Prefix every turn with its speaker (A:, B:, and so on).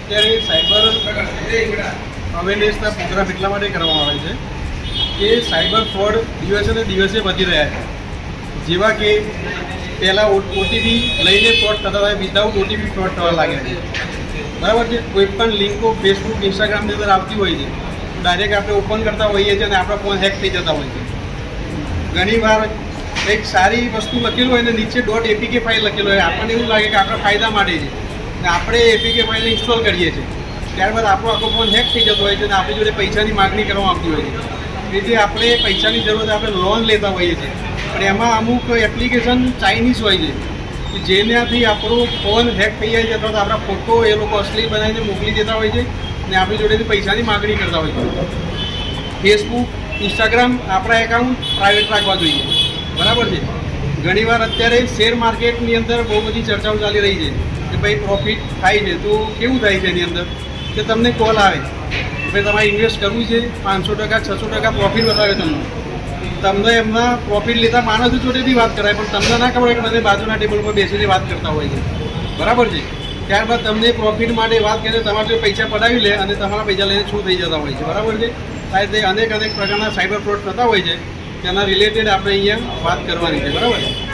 A: અત્યારે cyber અવેરનેસના programme એટલા માટે કરવામાં આવે છે કે સાયબર ફ્રોડ દિવસે ને દિવસે વધી રહ્યા છે. જેવા કે પહેલાં ઓટીપી લઈને ફ્રોડ થતા હોય, વિધાઉટ ઓટીપી ફ્રોડ થવા લાગ્યા છે. બરાબર છે. કોઈ પણ લિંકો ફેસબુક ઇન્સ્ટાગ્રામની અંદર આવતી હોય છે, ડાયરેક્ટ આપણે ઓપન કરતા હોઈએ છીએ અને આપણા ફોન હેક થઈ જતા હોય છે. ઘણીવાર એક સારી વસ્તુ લખેલું હોય ને નીચે .apk ફાઇલ લખેલું હોય, આપણને એવું લાગે કે આપણા ફાયદા માટે છે ને આપણે apk ફાઇલને ઇન્સ્ટોલ કરીએ છીએ. ત્યારબાદ આપણો આખો ફોન હેક થઈ જતો હોય છે અને આપણી જોડે પૈસાની માગણી કરવામાં આવતી હોય છે. એટલે આપણે પૈસાની જરૂરત આપણે લોન લેતા હોઈએ છીએ, પણ એમાં અમુક એપ્લિકેશન ચાઇનીઝ હોય છે કે જેનાથી આપણો ફોન હેક થઈ જાય છે અથવા તો આપણા ફોટો એ લોકો અશ્લીલ બનાવીને મોકલી દેતા હોય છે અને આપણી જોડેથી પૈસાની માગણી કરતા હોય છે. ફેસબુક ઇન્સ્ટાગ્રામ આપણા એકાઉન્ટ પ્રાઇવેટ રાખવા જોઈએ. બરાબર છે. ઘણીવાર અત્યારે શેર માર્કેટની અંદર બહુ બધી ચર્ચાઓ ચાલી રહી છે કે ભાઈ પ્રોફિટ થાય છે. તો કેવું થાય છે એની અંદર કે તમને કોલ આવે કે ભાઈ તમારે ઇન્વેસ્ટ કરવું છે, 500% 600% પ્રોફિટ બતાવે તમને એમના પ્રોફિટ લેતા માણસો જોડેથી વાત કરાય, પણ તમને ના ખબર કે મને બાજુના ટેબલ પર બેસીને વાત કરતા હોય છે. બરાબર છે. ત્યારબાદ તમને પ્રોફિટ માટે વાત કરીને તમારે પૈસા પડાવી લે અને તમારા પૈસા લઈને શું થઈ જતા હોય છે. બરાબર છે. સાહેબ અનેક પ્રકારના સાયબર ફ્રોડ થતા હોય છે, તેના રિલેટેડ આપણે અહીંયા વાત કરવાની છે. બરાબર.